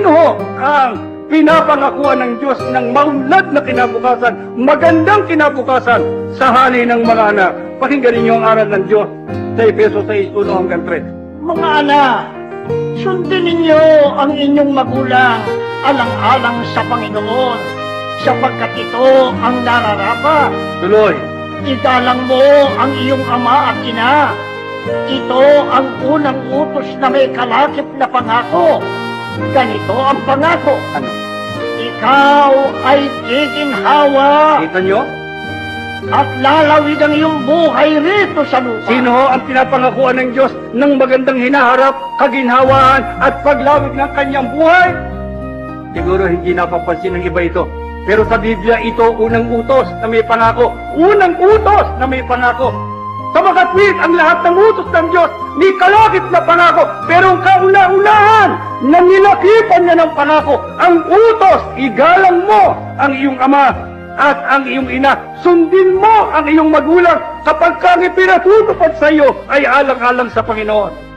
sino ang pinapangakuan ng Diyos ng maunlad na kinabukasan, magandang kinabukasan sa hali ng mga anak? Pakinggan ninyo ang aral ng Diyos sa Efeso 6:1-3. Mga anak, sundin ninyo ang inyong magulang alang-alang sa Panginoon, sapagkat ito ang nararapat. Tuloy. Igalang mo ang iyong ama at ina. Ito ang unang utos na may kalakip na pangako. Ganito ang pangako. Ano? Ikaw ay giginhawa Kita nyo? at lalawig ang iyong buhay rito sa lupa. Sino ang pinapangakuan ng Diyos ng magandang hinaharap, kaginhawaan at paglawig ng kanyang buhay? Siguro hindi napapansin ng iba ito. Pero sa Biblia, ito unang utos na may pangako. Unang utos na may pangako. Sa makatwid, ang lahat ng utos ng Diyos, may kalakip na pangako. Pero ang kauna-unahan na nilakipan niya ng pangako, ang utos, igalang mo ang iyong ama at ang iyong ina. Sundin mo ang iyong magulang kapag kang ipinatutupad sa iyo ay alang-alang sa Panginoon.